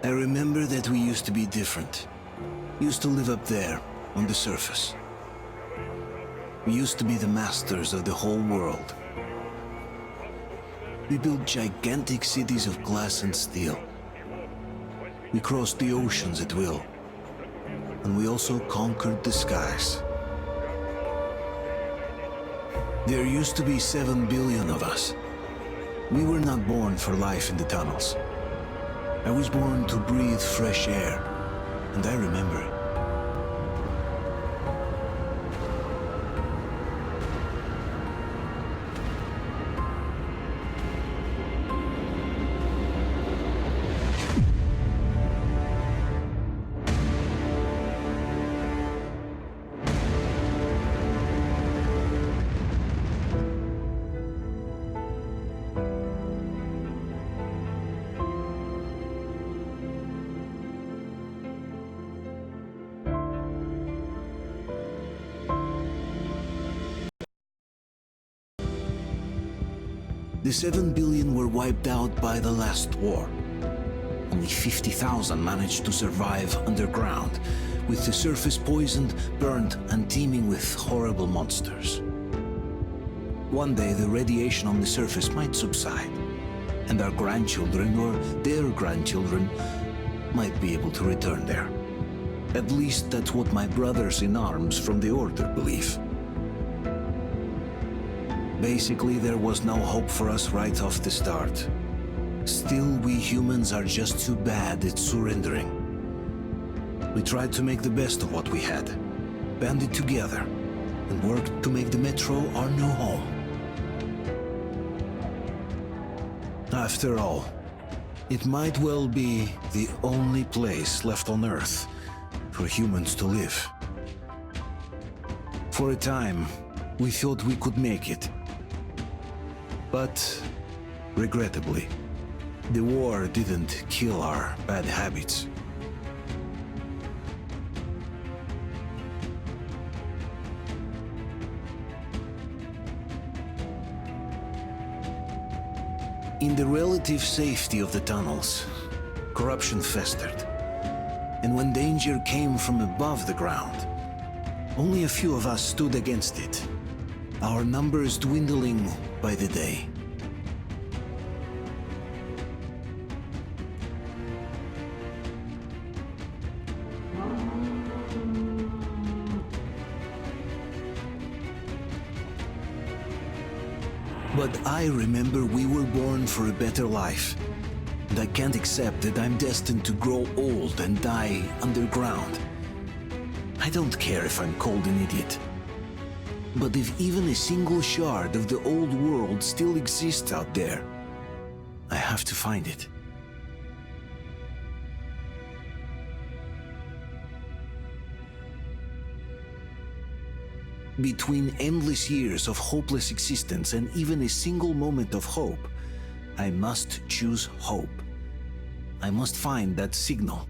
I remember that we used to be different. Used to live up there, on the surface. We used to be the masters of the whole world. We built gigantic cities of glass and steel. We crossed the oceans at will. And we also conquered the skies. There used to be 7 billion of us. We were not born for life in the tunnels. I was born to breathe fresh air, and I remember it. The 7 billion were wiped out by the last war. Only 50,000 managed to survive underground, with the surface poisoned, burnt, and teeming with horrible monsters. One day the radiation on the surface might subside, and our grandchildren or their grandchildren might be able to return there. At least that's what my brothers in arms from the Order believe. Basically, there was no hope for us right off the start. Still, we humans are just too bad at surrendering. We tried to make the best of what we had, banded together, and worked to make the Metro our new home. After all, it might well be the only place left on Earth for humans to live. For a time, we thought we could make it. But, regrettably, the war didn't kill our bad habits. In the relative safety of the tunnels, corruption festered. And when danger came from above the ground, only a few of us stood against it, our numbers dwindling by the day. But I remember we were born for a better life, and I can't accept that I'm destined to grow old and die underground. I don't care if I'm called an idiot. But if even a single shard of the old world still exists out there, I have to find it. Between endless years of hopeless existence and even a single moment of hope, I must choose hope. I must find that signal.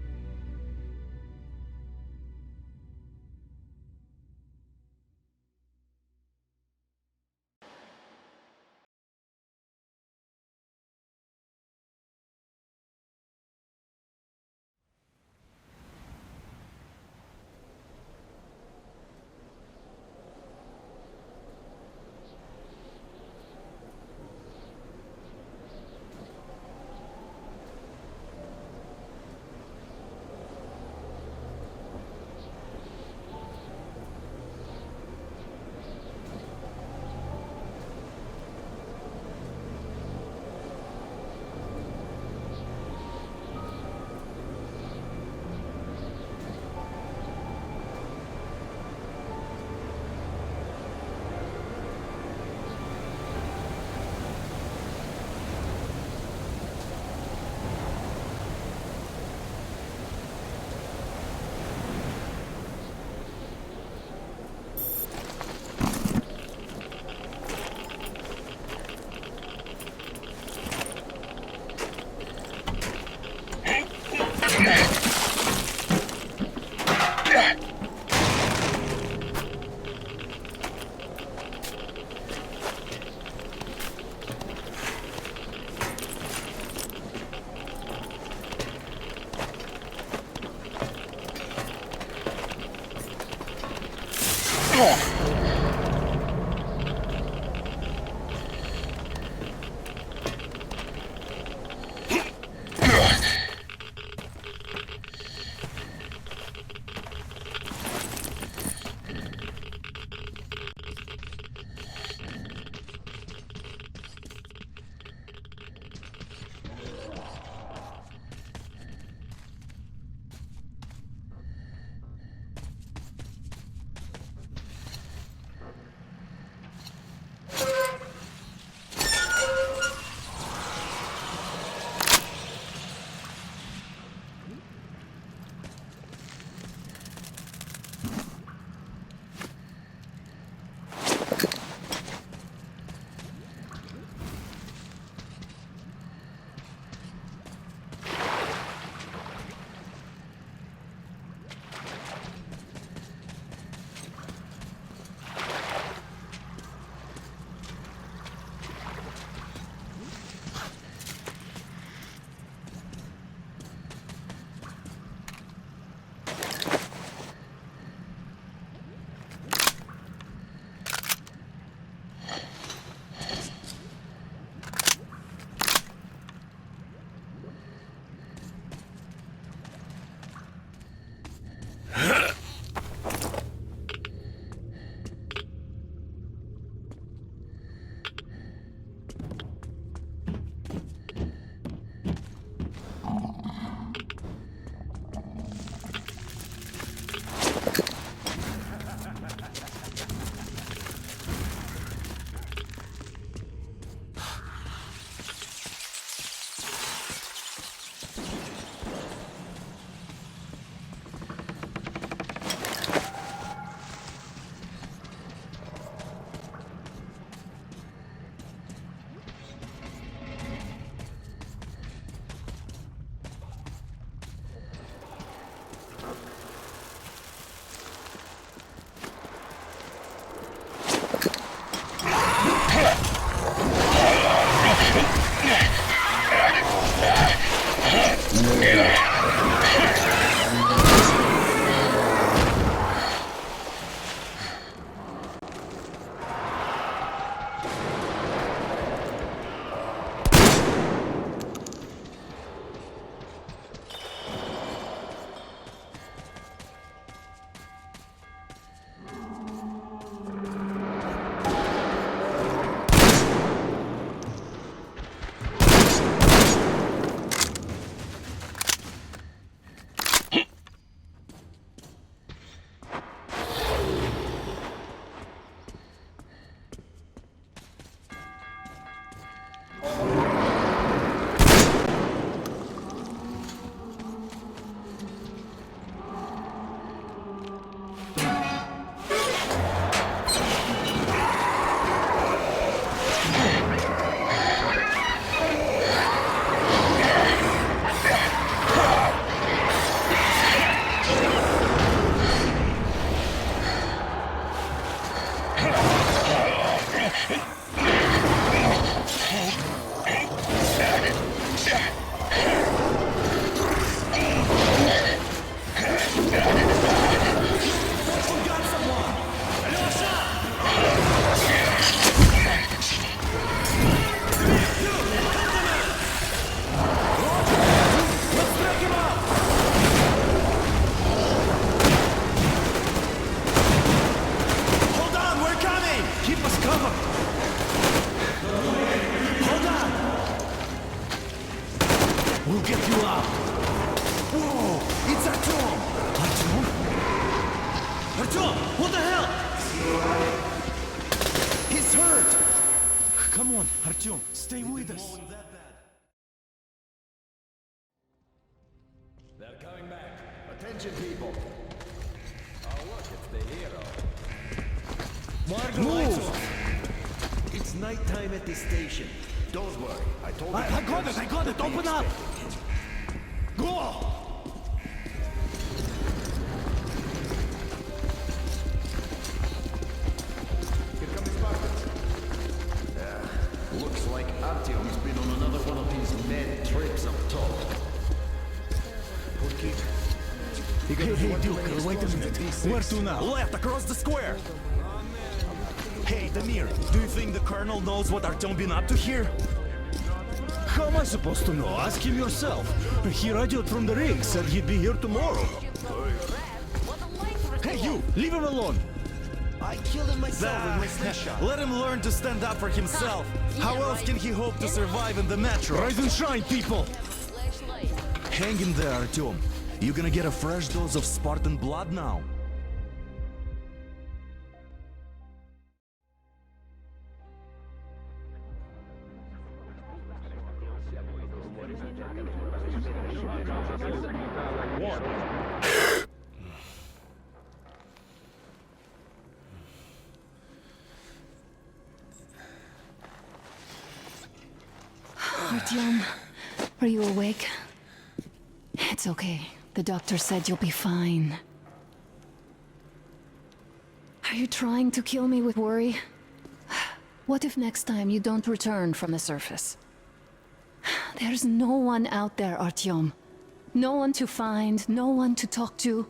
We'll get you out. Whoa! It's Artyom! Artyom? Artyom! What the hell? He's hurt! Come on, Artyom, stay with us. They're coming back. Attention, people. Oh, look, it's the hero. Margo, lights off. It's nighttime at the station. Don't worry. I told you. I got it! Open up! Go! Here comes Spartans. Looks like Artyom's been on another one of his mad trips up top. Hey, Duke, wait a minute. Where to now? Left, across the square! Damir, do you think the Colonel knows what Artyom been up to here? How am I supposed to know? Ask him yourself. He radioed from the rig, said he'd be here tomorrow. Hey, you! Leave him alone! I killed him myself with my slingshot. Let him learn to stand up for himself. How else can he hope to survive in the metro? Rise and shine, people! Hang in there, Artyom. You're gonna get a fresh dose of Spartan blood now. Artyom, are you awake? It's okay. The doctor said you'll be fine. Are you trying to kill me with worry? What if next time you don't return from the surface? There's no one out there, Artyom. No one to find, no one to talk to.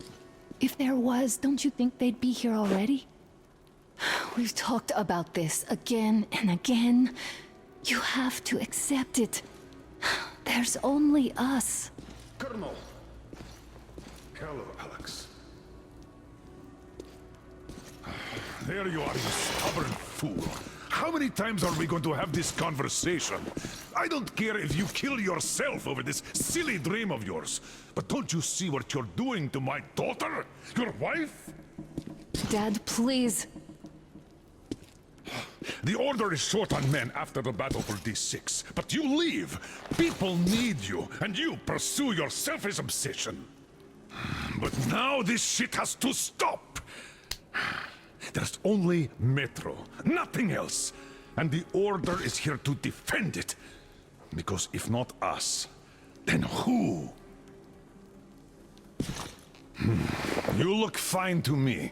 If there was, don't you think they'd be here already? We've talked about this again and again. You have to accept it. There's only us. Colonel! Hello, Alex. There you are, you stubborn fool. How many times are we going to have this conversation? I don't care if you kill yourself over this silly dream of yours, but don't you see what you're doing to my daughter? Your wife? Dad, please. The Order is short on men after the battle for D6, but you leave. People need you, and you pursue your selfish obsession. But now this shit has to stop. There's only Metro, nothing else. And the Order is here to defend it. Because if not us, then who? You look fine to me.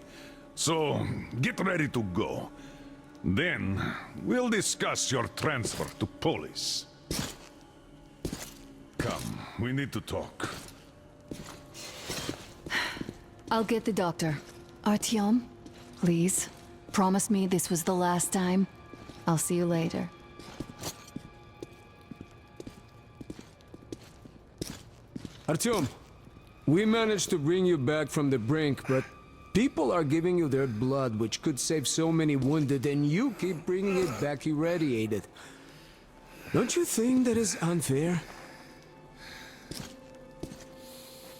So, get ready to go. Then, we'll discuss your transfer to Polis. Come, we need to talk. I'll get the doctor. Artyom, please, promise me this was the last time. I'll see you later. Artyom, we managed to bring you back from the brink, but people are giving you their blood, which could save so many wounded, and you keep bringing it back irradiated. Don't you think that is unfair?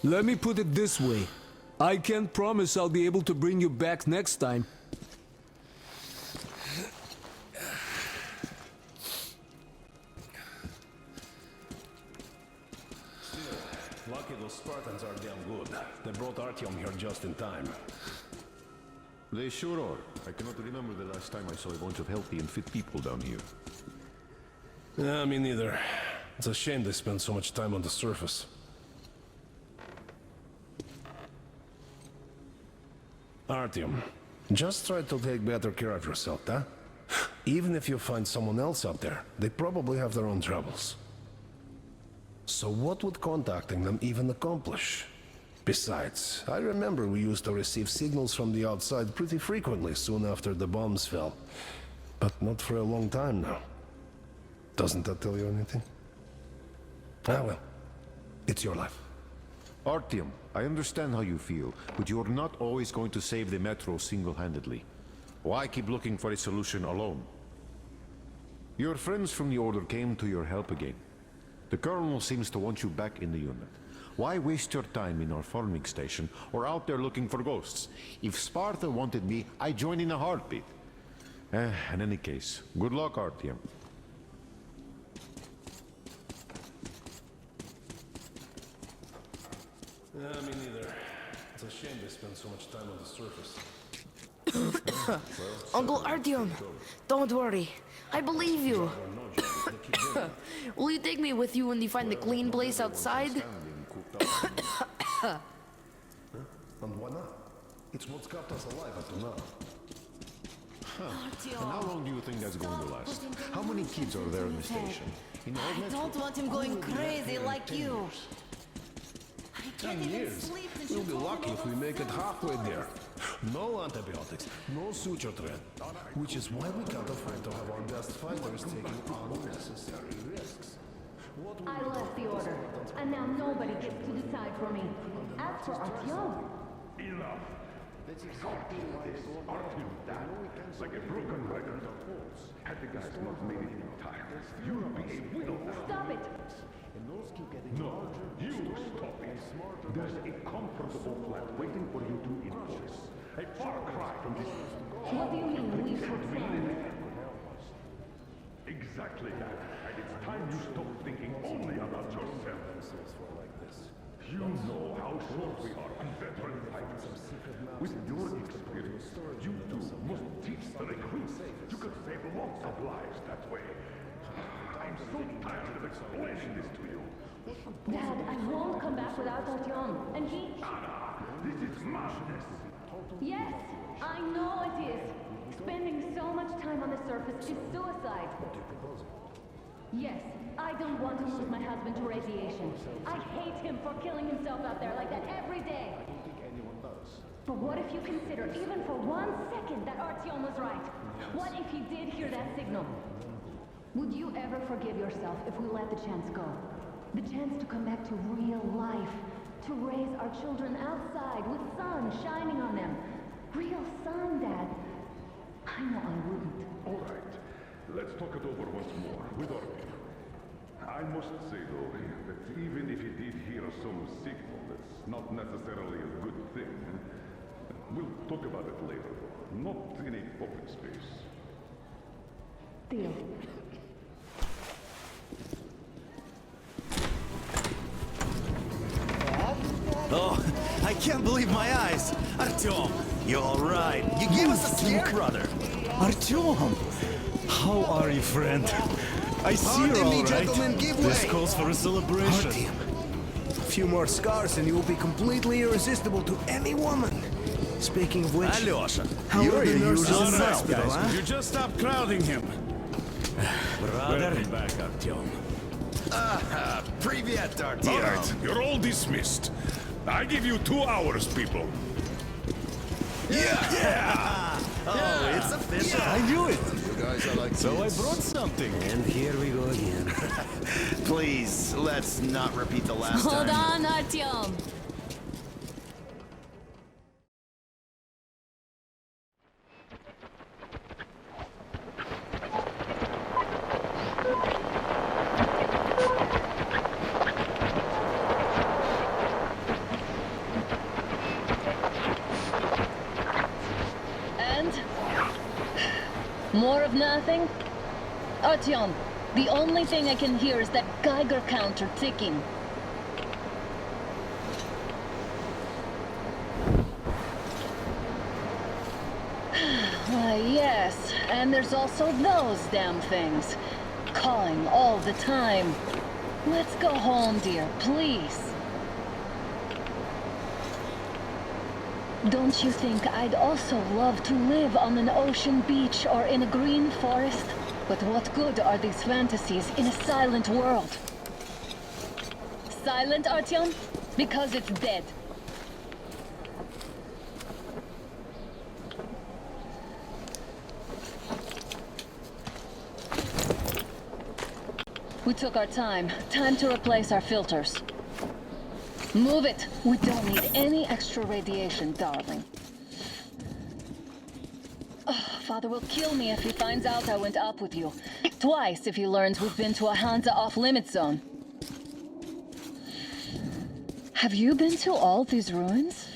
Let me put it this way. I can't promise I'll be able to bring you back next time. Lucky those Spartans are damn good. They brought Artyom here just in time. They sure are. I cannot remember the last time I saw a bunch of healthy and fit people down here. Yeah, me neither. It's a shame they spend so much time on the surface. Artyom, just try to take better care of yourself, huh? Even if you find someone else out there, they probably have their own troubles. So what would contacting them even accomplish? Besides, I remember we used to receive signals from the outside pretty frequently soon after the bombs fell. But not for a long time now. Doesn't that tell you anything? Ah well, it's your life. Artyom, I understand how you feel, but you're not always going to save the Metro single-handedly. Why keep looking for a solution alone? Your friends from the Order came to your help again. The Colonel seems to want you back in the unit. Why waste your time in our farming station or out there looking for ghosts? If Sparta wanted me, I'd join in a heartbeat. In any case, good luck, Artyom. Yeah, me neither. It's a shame they spend so much time on the surface. Uncle Artyom, don't worry. I believe you. Will you take me with you when you find the clean place outside? And why not? It's what's kept us alive up to now. And how long do you think that's going to last? How many kids are there in the station? In all I Metro? don't want him going crazy like you. 10 years. We'll be lucky if we make it halfway there. No antibiotics, no suture thread. Which is why we can't afford to have our best fighters taking unnecessary risks. I left the order, and now nobody gets to decide for me. As for Artyom, Enough! God, this Artyom died like a broken record. Had the guys not made it in time, you'd be a widow now. stop it! No, you stop it. There's a comfortable flat waiting for you to invoice. A far cry from this. What do you mean, leave for sand? Exactly that. And it's time you stop thinking only about yourself. You know how short we are on veteran fighters. With your experience, you too must teach the recruits. You could save lots of lives that way. I'm so tired of explaining this to you. Dad, I won't come back without Artyom, and he... Anna, this is madness. Yes, I know it is. Spending so much time on the surface is suicide. Yes, I don't want to lose my husband to radiation. I hate him for killing himself out there like that every day. But what if you consider, even for 1 second, that Artyom was right? What if he did hear that signal? Would you ever forgive yourself if we let the chance go? The chance to come back to real life. To raise our children outside with sun shining on them. Real sun, Dad. I know I wouldn't. All right, let's talk it over once more with Artyom. I must say, though, that even if he did hear some signal, that's not necessarily a good thing. We'll talk about it later, though. Not in a public space. Deal. Oh, I can't believe my eyes. Artyom, you're all right. You gave us a scare, brother. Artyom! How are you, friend? I see you're Pardon all me, right. gentlemen, give This way. calls for a celebration. Artyom. A few more scars and you will be completely irresistible to any woman. Speaking of which, Alyosha, how you're are the the nurse's usual self, hospital, guys. huh? You just stop crowding him. Brother. Welcome back, Artyom. Привет, All Artyom. right, you're all dismissed. I give you 2 hours, people. Yeah. Oh, it's official. I knew it. You guys are like So I brought something. And here we go again. Please, let's not repeat the last Hold time. on, Artyom. And? More of nothing? Artyom, the only thing I can hear is that Geiger counter ticking. Why, yes, and there's also those damn things. Calling all the time. Let's go home, dear, please. Don't you think I'd also love to live on an ocean beach or in a green forest? But what good are these fantasies in a silent world? Silent, Artyom? Because it's dead. We took our time. Time to replace our filters. Move it! We don't need any extra radiation, darling. Father will kill me if he finds out I went up with you. Twice if he learns we've been to a Hansa off-limit zone. Have you been to all these ruins?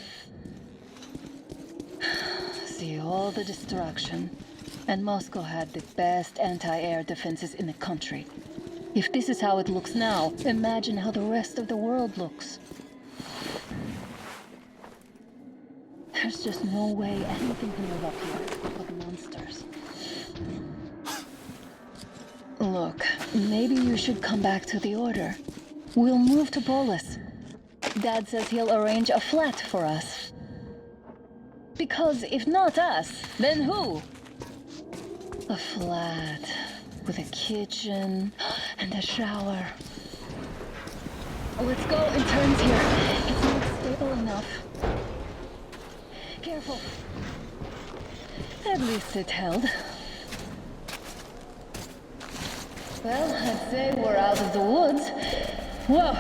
See all the destruction. And Moscow had the best anti-air defenses in the country. If this is how it looks now, imagine how the rest of the world looks. There's just no way anything can live up here but monsters. Look, maybe you should come back to the Order. We'll move to Polis. Dad says he'll arrange a flat for us. Because if not us, then who? A flat with a kitchen and a shower. Let's go in turns here. It's not stable enough. Careful. At least it held. Well, I'd say we're out of the woods. Whoa!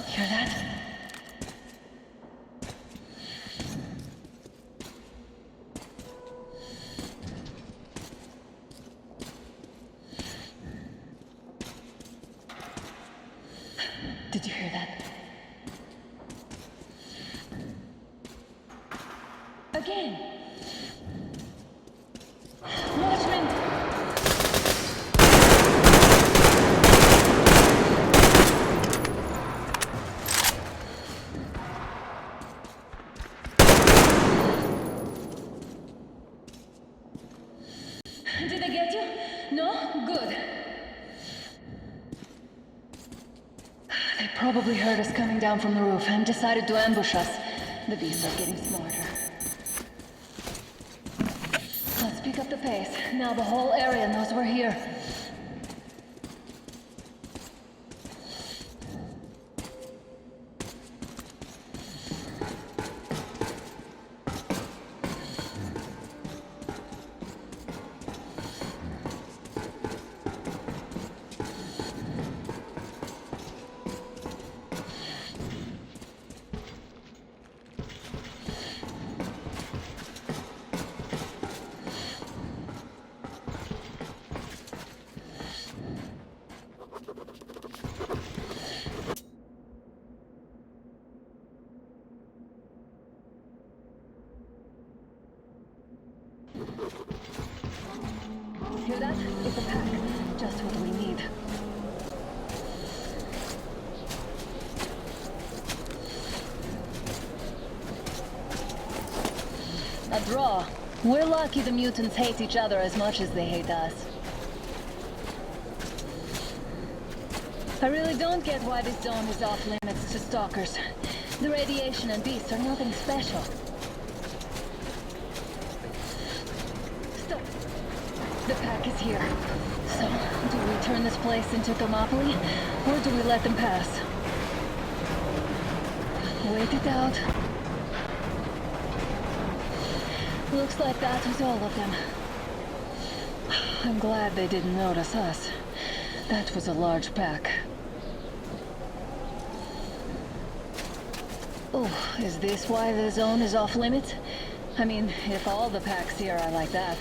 Hear that? Did you hear that? Again! Watchmen! Did they get you? No? Good. They probably heard us coming down from the roof and decided to ambush us. The beasts are getting smarter. Let's pick up the pace. Now the whole area knows we're here. Hear that? It's a pack. Just what we need. A draw. We're lucky the mutants hate each other as much as they hate us. I really don't get why this zone is off limits to stalkers. The radiation and beasts are nothing special. Stop. The pack is here. So, do we turn this place into Thermopylae, or do we let them pass? Wait it out. Looks like that was all of them. I'm glad they didn't notice us. That was a large pack. Oh, is this why the zone is off limits? I mean, if all the packs here are like that.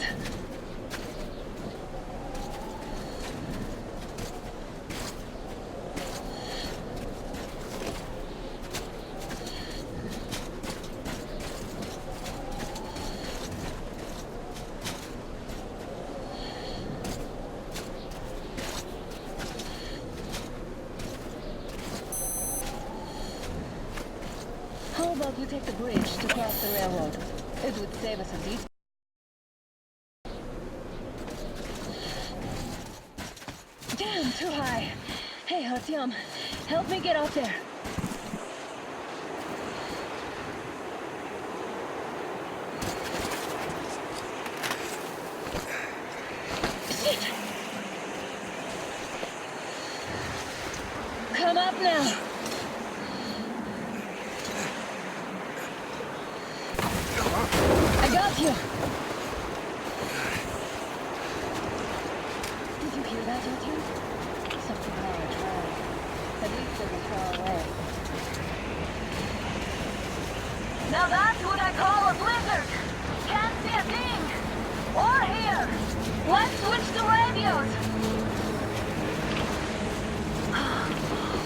How about we take the bridge to cross the railroad? It would save us a detour. Damn, too high. Hey, Artyom, help me get up there. Shit! Come up now. I got you! Did you hear that, Artyom? Something large, right? At least it was far away. Now that's what I call a blizzard! Can't see a thing! Or hear! Let's switch to radios!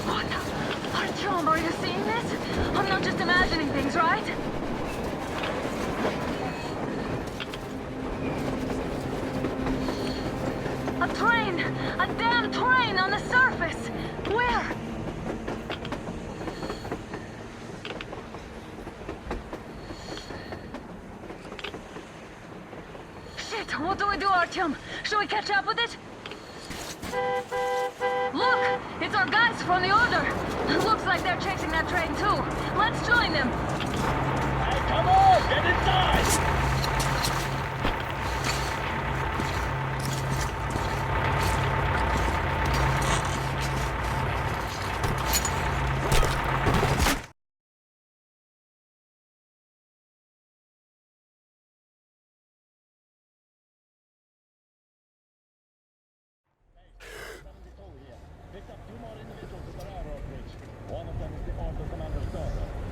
What? Artyom, are you seeing this? I'm not just imagining things, right? A train! A damn train on the surface! Where? Shit! What do we do, Artyom? Should we catch up with it? Look! It's our guys from the Order! Looks like they're chasing that train too. Let's join them! Hey, come on! Get inside!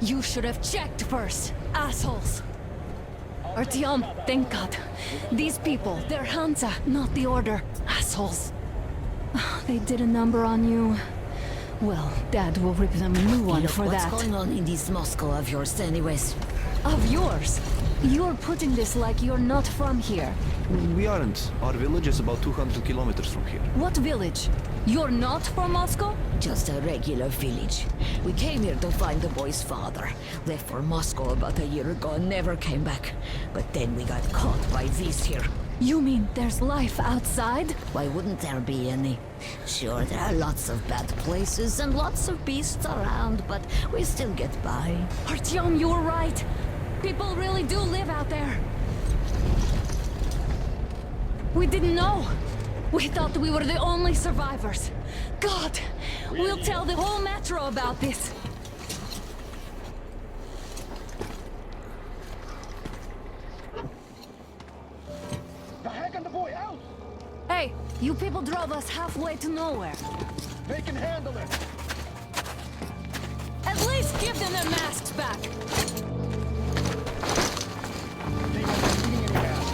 You should have checked first, assholes! Artyom, thank God. These people, they're Hansa, not the Order. Assholes. They did a number on you. Well, Dad will rip them a new one Look, for what's that. going on in this Moscow of yours anyways? Of yours? You're putting this like you're not from here. We aren't. Our village is about 200 kilometers from here. What village? You're not from Moscow? Just a regular village. We came here to find the boy's father. Left for Moscow about a year ago and never came back. But then we got caught by these here. You mean there's life outside? Why wouldn't there be any? Sure, there are lots of bad places and lots of beasts around, but we still get by. Artyom, you were right. People really do live out there. We didn't know. We thought we were the only survivors. God, we'll tell the whole metro about this. The heck and the boy out! Hey, you people drove us halfway to nowhere. They can handle it! At least give them their masks back. They won't be needing any gas.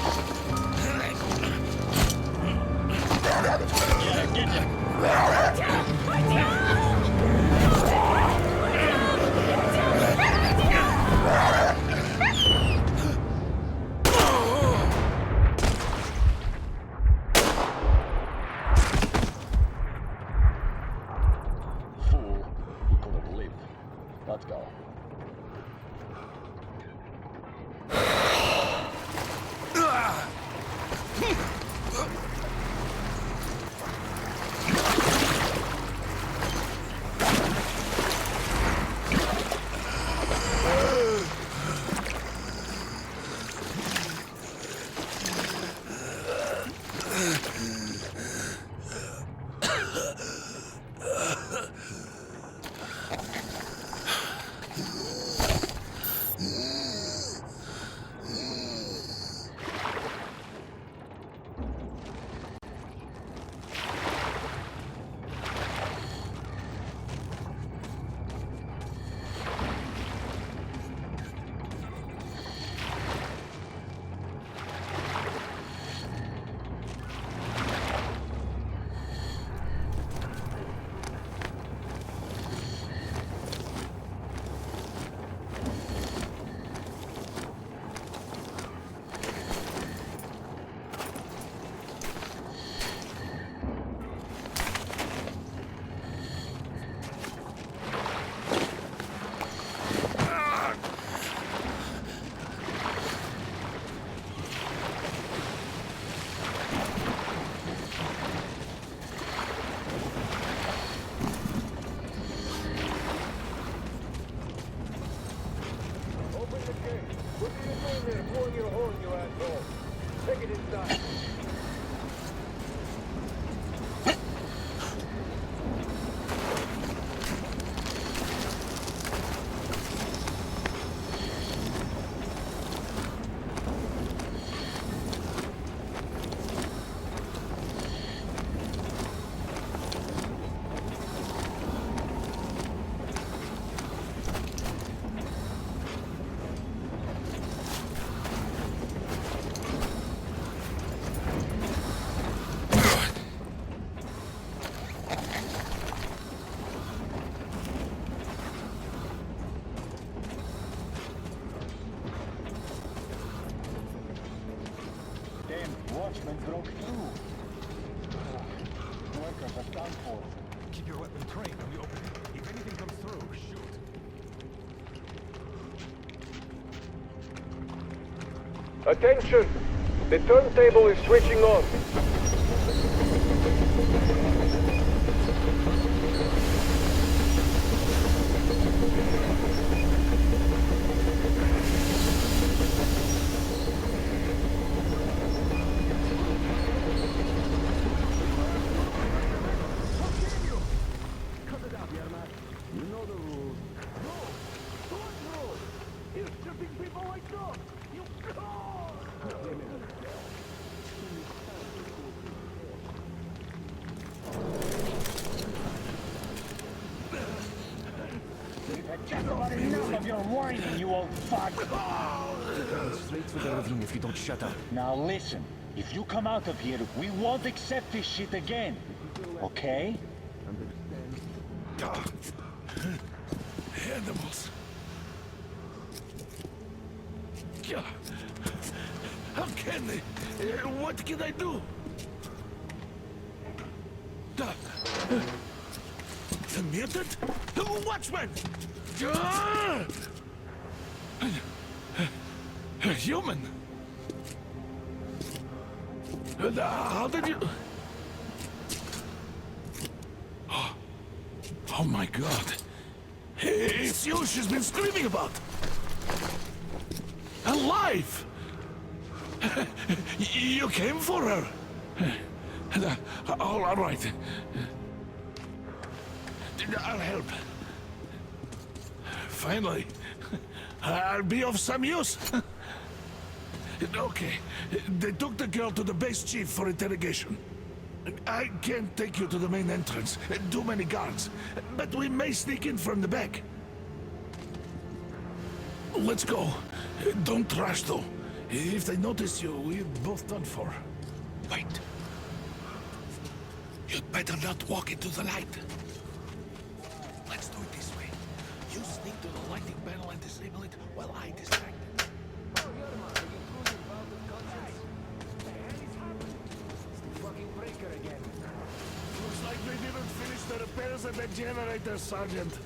Yeah, get ya! Fool. He could have lived. Let's go. Watchmen broke through. Workers are done for. Keep your weapon trained on the opening. If anything comes through, shoot. Attention! The turntable is switching on. Just about enough of your whining, you old fuck! Straight to the ravine if you don't shut up. Now listen, if you come out of here, we won't accept this shit again. Okay? Animals. How can they? What can I do? The mutant? Watchman! A human? How did you... Oh my god. It's you she's been screaming about. Alive! You came for her. All right. I'll help. Finally, I'll be of some use. Okay, they took the girl to the base chief for interrogation. I can't take you to the main entrance. Too many guards. But we may sneak in from the back. Let's go. Don't rush, though. If they notice you, we're both done for. Wait. You'd better not walk into the light. Let's do it this way. You sneak to the lighting panel and disable it while I distract it. Looks like they didn't finish the repairs at the generator, Sergeant.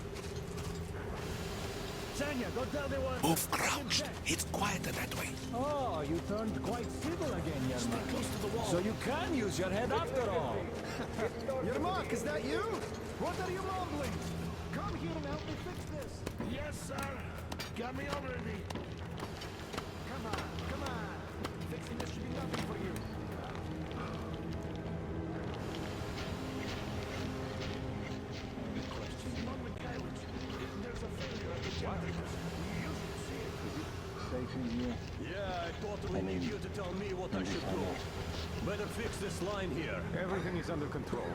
Tanya, go tell the one. Move crouched. It's quieter that way. Oh, you turned quite civil again, Yermak. Close to the wall. So you can use your head after all. Yermak, is that you? What are you mumbling? Come here and help me fix this. Yes, sir. Got me already. Come on. Fixing this should be nothing for you. Yeah, I totally need you to tell me what I should do. Better fix this line here. Everything is under control.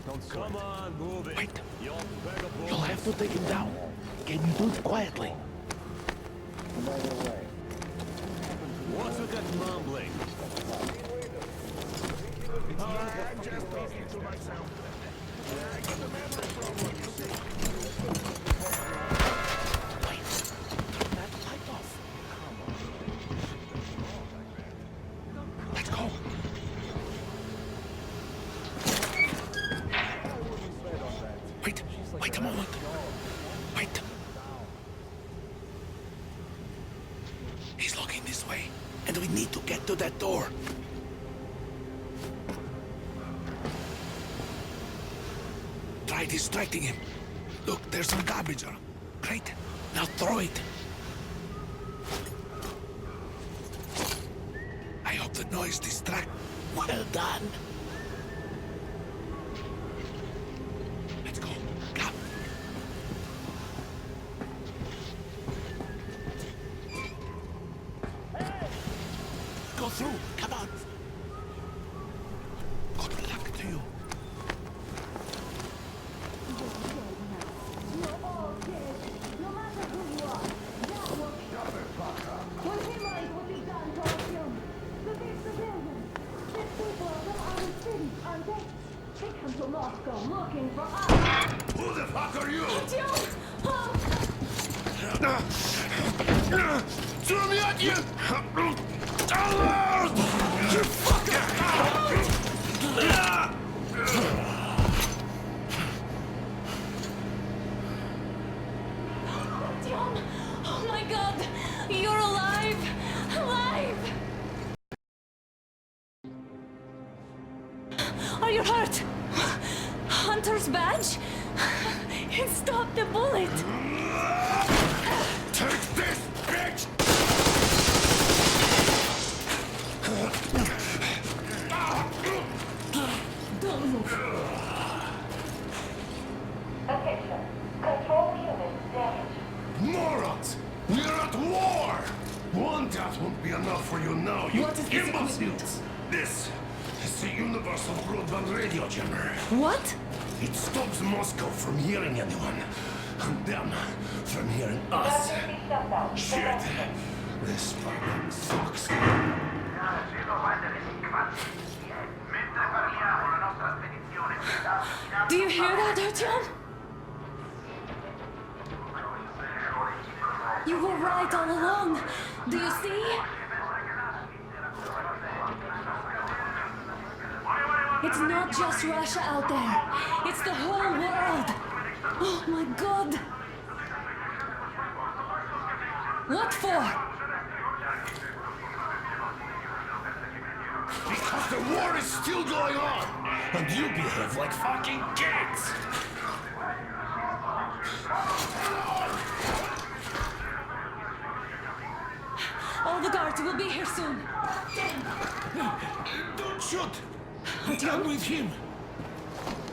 Don't sweat. Come on, move it. Wait. You'll beg a You'll have to take him down. Can you do it quietly? What's with that mumbling? I'm just talking to myself. I got a memory problem, you see. Wait. Turn that light off. Let's go. Wait a moment. Wait. He's looking this way, and we need to get to that door. Try distracting him. Look, there's some garbage around. Great. Now throw it. I hope the noise distracts. Well done. Let's go. Come. Go through. Come on. Good luck to you. Who the fuck are you? Throw me at you! Alert! You fucker! Artyom! Oh my god! You're alive! Alive! Are you hurt? Hunter's badge? It stopped the bullet! Take this, bitch! Don't move. Attention. Control unit damaged. Morons! We're at war! One death won't be enough for you now, you What is this imbeciles! This is a universal broadband radio jammer. What? It stops Moscow from hearing anyone. Them from hearing us. Shit. This fucking sucks. Do you hear that, Artyom? You were right all along. Do you see? It's not just Russia out there. It's the whole world. Oh my God. What for? Because the war is still going on, and you behave like fucking kids! All the guards will be here soon. Don't shoot! I'm with him.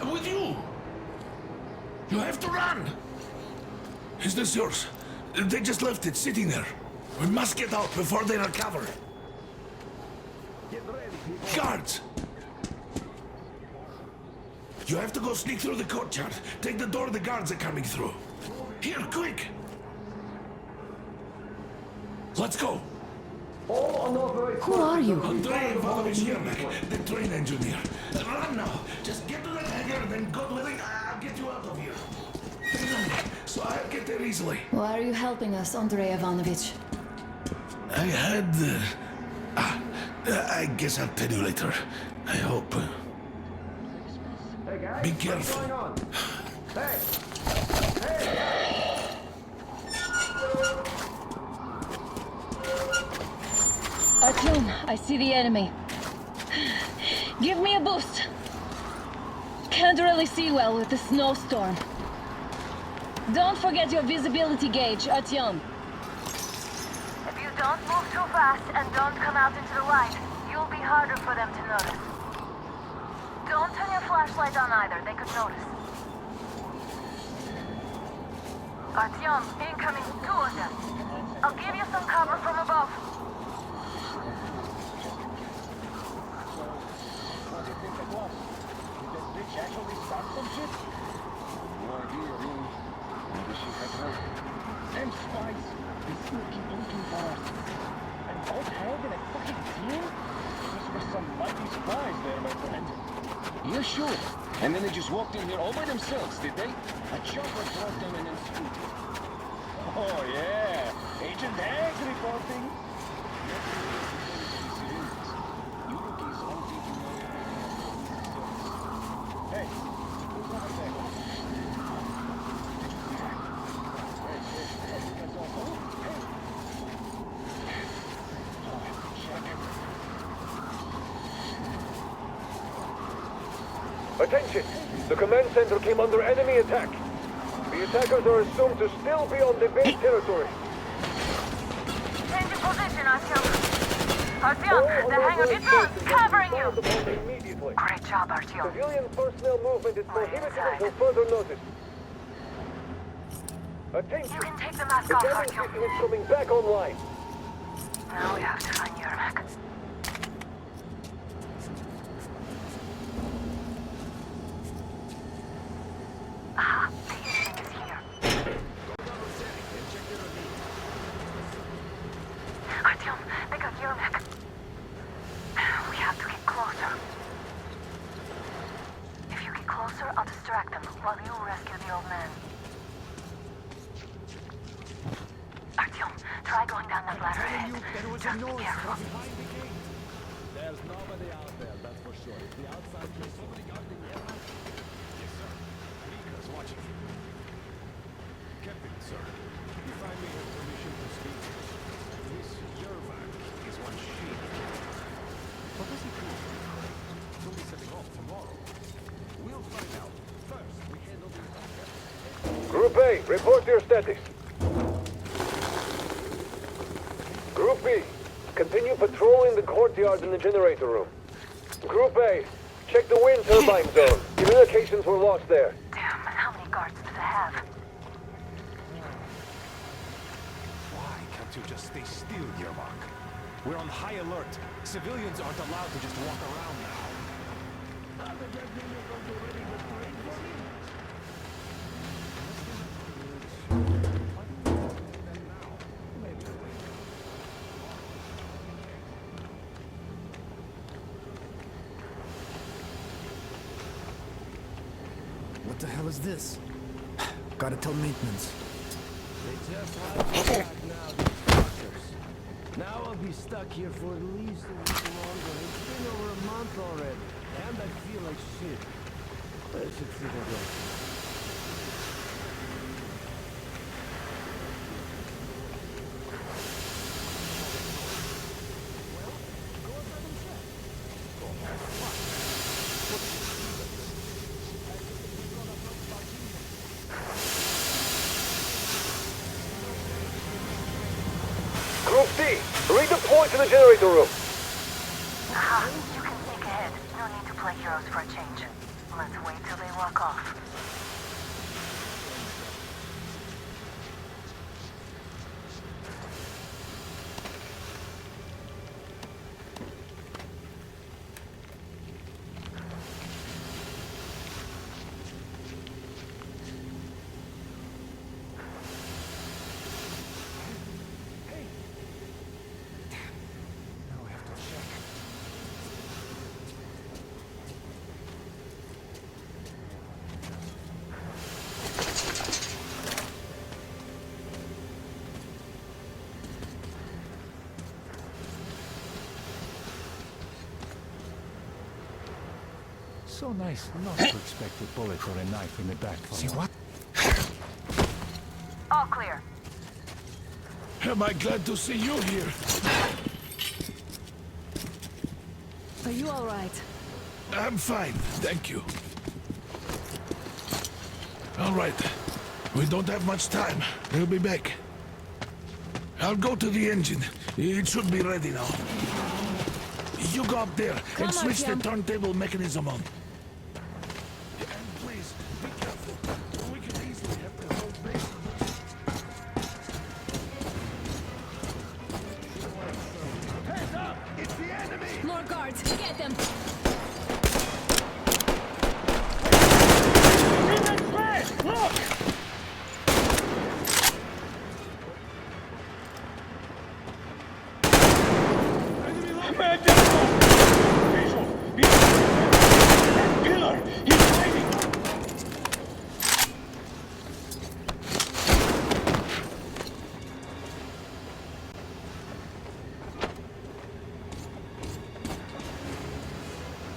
I'm with you. You have to run. Is this yours? They just left it sitting there. We must get out before they recover. Guards! You have to go sneak through the courtyard. Take the door the guards are coming through. Here, quick! Let's go! Who are you? Andrei Ivanovich Yermak, the train engineer. Run now! Just get to the hangar, then God willing, I'll get you out of here. So I'll get there easily. Why are you helping us, Andrei Ivanovich? I had... I guess I'll tell you later. I hope. Hey guys, Be careful. what's going on? Hey! Artyom, I see the enemy. Give me a boost. Can't really see well with the snowstorm. Don't forget your visibility gauge, Artyom. If you don't move too fast and don't come out into the light, you'll be harder for them to notice. Don't turn your flashlight on either, they could notice. Artyom, incoming, 2 of them. I'll give you some cover from above. Actually start some shit? No idea, really. Maybe she had help. Them spies, they still keep looking for us. And both held in a fucking team? These were some mighty spies there, my friend. Yeah, sure. And then they just walked in here all by themselves, did they? A chopper brought them and then swooped. Oh, yeah. Agent Hags reporting. Hey, who's on the deck? Attention! The command center came under enemy attack. The attackers are assumed to still be on the base territory. Change your position, Artyom. Artyom, the hangar is on, covering you. Great job, Artyom. Civilian personnel movement is prohibited until further notice. Attention! You can take the mask The off, jamming Artyom. system is coming back online. Now we have to find Yermak. Aha, the evening is here. Artyom, they got Yermak. We have to get closer. If you get closer, I'll distract them while you rescue the old man. Artyom, try going down that ladder ahead. Just be careful. There's nobody out there, that's for sure. It's the outside place. Somebody guarding the airline? Yes, sir. Rika's watching. Captain, sir. If I may have permission to speak, this Yermak is one sheep. What does he do? He'll be setting off tomorrow. We'll find out. First, we handle the attack. Group A, report your status. Group B, continue patrolling the courtyard in the generator room. Group A, check the wind turbine zone. Communications were lost there. Damn, how many guards do they have? Why can't you just stay still, Yermak? We're on high alert. Civilians aren't allowed to just walk around now. What the hell is this? Gotta tell maintenance. They just have me back now, these fuckers. Now I'll be stuck here for at least a week longer. It's been over a month already, and I feel like shit. I should figure it out. Group D, redeploy to the generator room. Aha, you can sneak ahead. No need to play heroes for a change. Let's wait till they walk off. So nice not to expect a bullet or a knife in the back. See what? All clear. Am I glad to see you here? Are you all right? I'm fine, thank you. All right. We don't have much time. We'll be back. I'll go to the engine. It should be ready now. You go up there and switch the turntable mechanism on. And please, be careful. We can easily have the whole base. Hands up! It's the enemy! More guards! Get them! Look! Man down! Visual! That killer! He's hiding!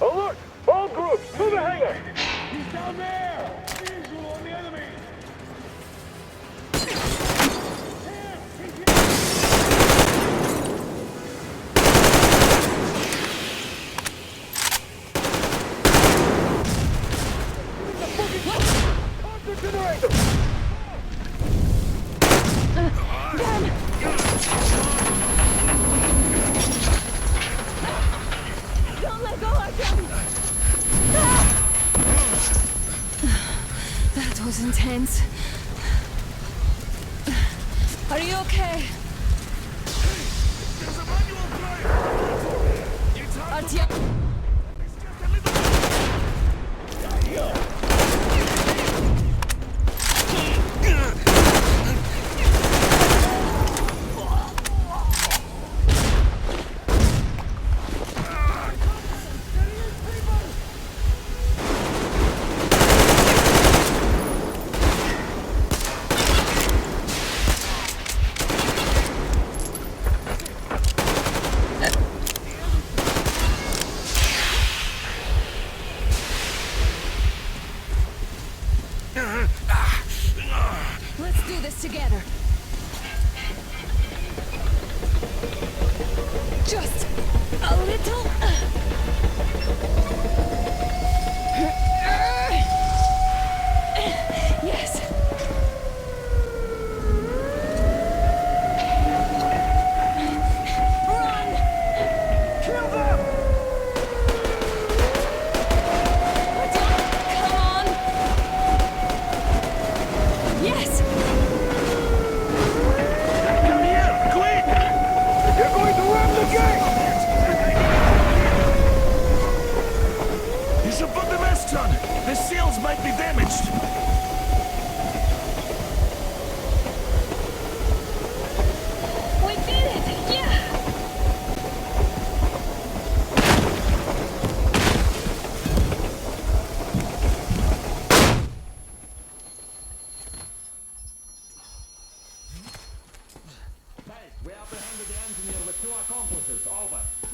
Alert! All groups, to the hangar! He's down there! Visual on the enemy! Don't let go, Artyom! That was intense. Are you okay? Artyom! Let's do this together. Just a little. Yes. Run! Kill them! Come on! Yes! Come here, quick! You're going to ram the gate! You should put the masks on. The seals might be damaged. We did it! Yeah!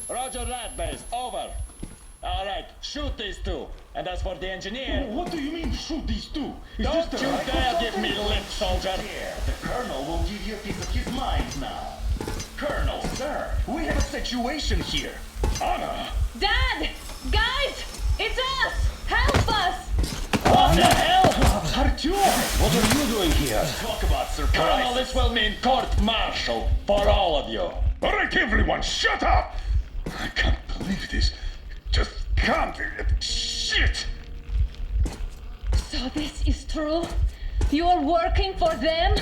Roger that, base. Over. All right, shoot these two. And as for the engineer... What do you mean, shoot these two? Don't you dare give me lip, soldier. Here, the Colonel will give you a piece of his mind now. Colonel, sir, we have a situation here. Anna! Dad! Guys! It's us! Help us! What the hell? Artyom, what are you doing here? Talk about Colonel, surprise. this will mean court-martial for all of you. All right, everyone, shut up! I can't believe this. Just can't. Shit! So this is true? You're working for them?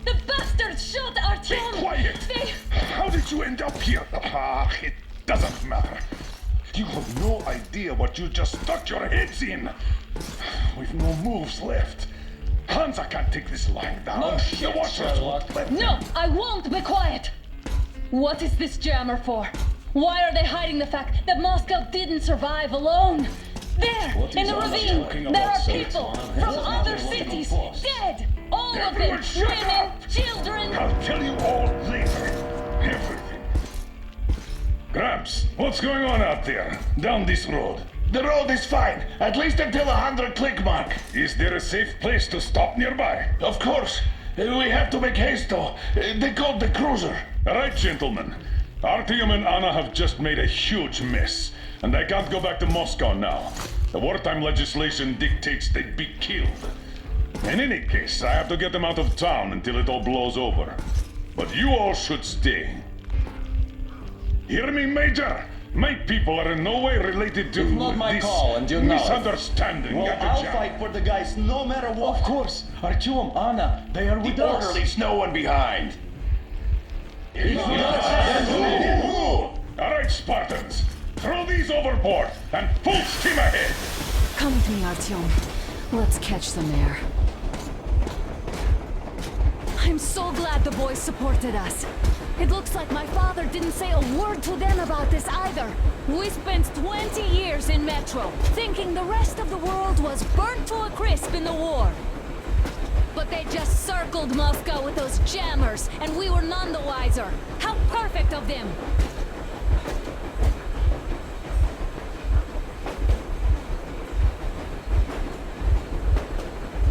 The bastards shot Artyom! Be quiet! They... How did you end up here? It doesn't matter. You have no idea what you just stuck your heads in. We've no moves left. Hansa can't take this lying down. No shit, The Watchers Sherlock. won't let No, them. I won't be quiet! What is this jammer for? Why are they hiding the fact that Moscow didn't survive alone? There, in the ravine, there are people from other cities, dead! All of them, Everyone shut women, up! children! I'll tell you all later. Everything. Gramps, what's going on out there? Down this road? The road is fine, at least until the 100-click mark. Is there a safe place to stop nearby? Of course. We have to make haste, though. They called the cruiser. All right, gentlemen. Artyom and Anna have just made a huge mess, and they can't go back to Moscow now. The wartime legislation dictates they'd be killed. In any case, I have to get them out of town until it all blows over. But you all should stay. Hear me, Major? My people are in no way related to It's not my this call, and you know it. misunderstanding Well, at the I'll job. fight for the guys no matter what. Of course. Artyom, Anna, they are with The us. orderlies, no one behind. All right, Spartans. Throw these overboard and full steam ahead. Come with me, Artyom. Let's catch some air. I'm so glad the boys supported us. It looks like my father didn't say a word to them about this either. We spent 20 years in Metro, thinking the rest of the world was burnt to a crisp in the war. But they just circled Moscow with those jammers, and we were none the wiser. How perfect of them!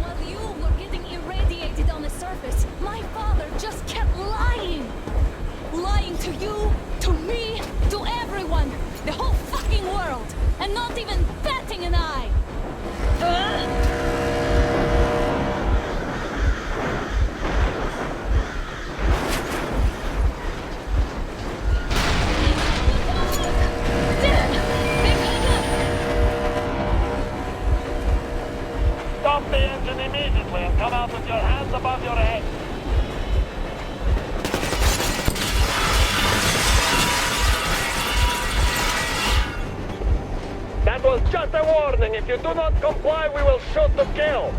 While you were getting irradiated on the surface, my father just kept lying! Lying to you, to me, to everyone! The whole fucking world! And not even batting an eye! Stop the engine immediately and come out with your hands above your head. That was just a warning. If you do not comply, we will shoot to kill.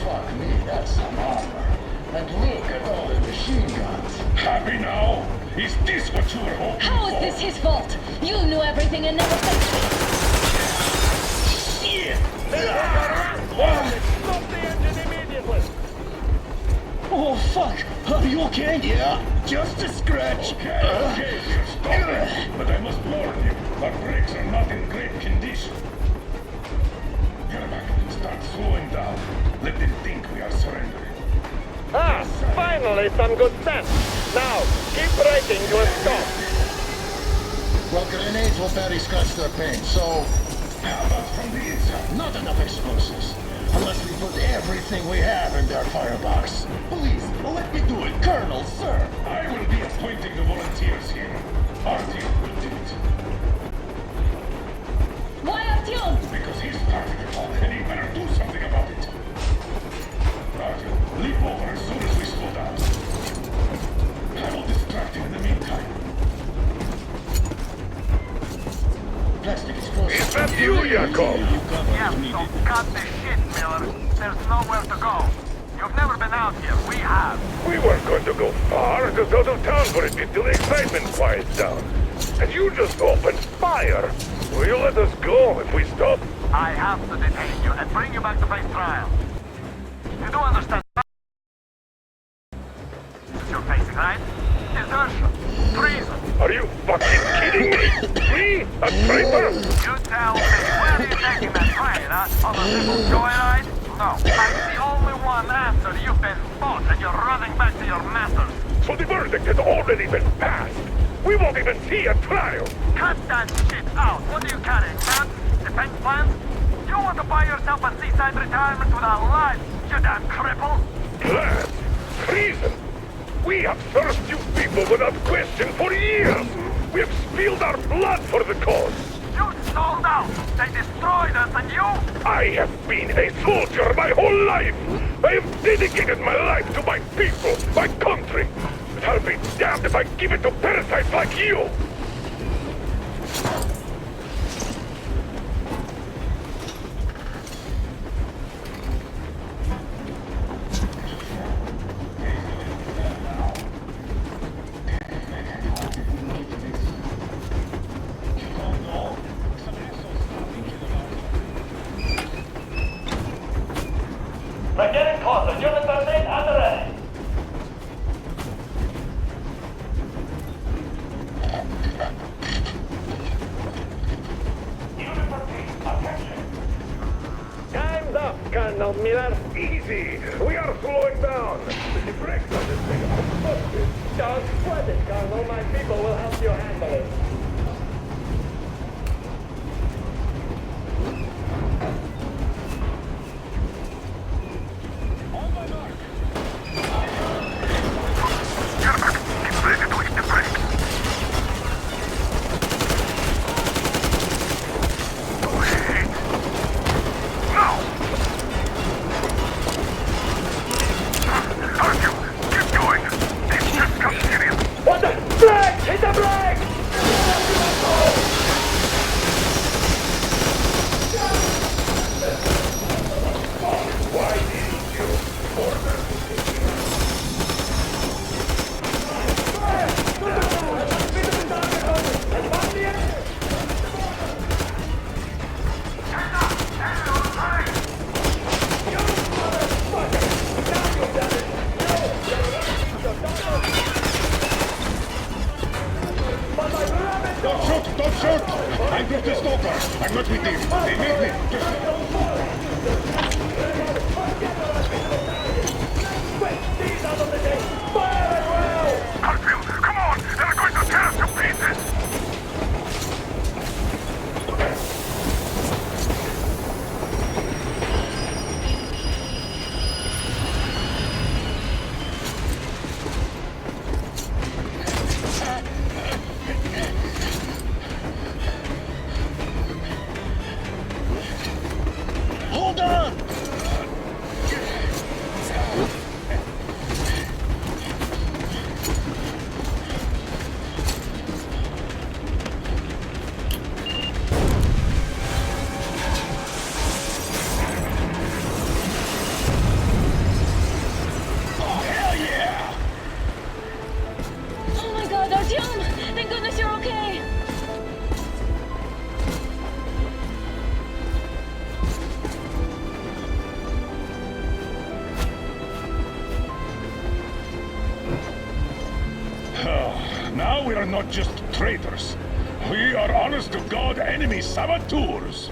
Fuck me, that's some armor. And look at all the machine guns. Happy now? Is this what you were hoping How for? is this his fault? You knew everything and never said Shit! Stop the engine immediately. Oh, fuck. Are you okay? Yeah, just a scratch. Okay, stop it. But I must warn you, our brakes are not in great condition. Yermak, start slowing down. Let them think we are surrendering. Ah, finally some good sense. Now, keep braking to a stop. Well, grenades will barely scratch their paint, so... How about from the inside? Not enough explosives. Unless we put everything we have in their firebox. Please, let me do it, Colonel, sir. I will be appointing the volunteers here. Artyom will do it. Why Artyom? Because he's starting it all, and he better do something about it. Artyom, leap over as soon as we slow down. I will distract him in the meantime. Plastic explosives. Is that you, Yakov? Yes, so cut the shit, Miller. There's nowhere to go. You've never been out here. We have. We weren't going to go far, just out of town for a bit till the excitement quiets down. And you just opened fire. Will you let us go if we stop? I have to detain you and bring you back to face trial. You do understand? You're facing, right? Desertion. Treason. Are you fucking Me? A traitor? You tell me, where are you taking that train, huh? On a little joyride? No, I'm the only one after you've been fought and you're running back to your masters. So the verdict has already been passed. We won't even see a trial. Cut that shit out. What are you carrying, man? Defense plans? You want to buy yourself a seaside retirement without life, you damn cripple? Plans? Treason? We have served you people without question for years. We have spilled our blood for the cause. You sold out. They destroyed us, and you? I have been a soldier my whole life. I have dedicated my life to my people, my country. But I'll be damned if I give it to parasites like you. They're getting closer. Unit 13 at the ready. Unit 13, attention. Time's up, Colonel Miller. Easy. We are slowing down. The brakes on this thing are busted. Don't sweat it, Colonel. My people will help you handle it. What the? Flag! Hit the flag! Why didn't you order? Don't shoot! Don't shoot! I'm just a stalker. I'm not with you. They made me. Harfield, come on! They're going to tear us to pieces! Hold on! Oh my god, Artyom! Thank goodness you're okay! Now we are not just traitors. We are honest-to-God enemy saboteurs.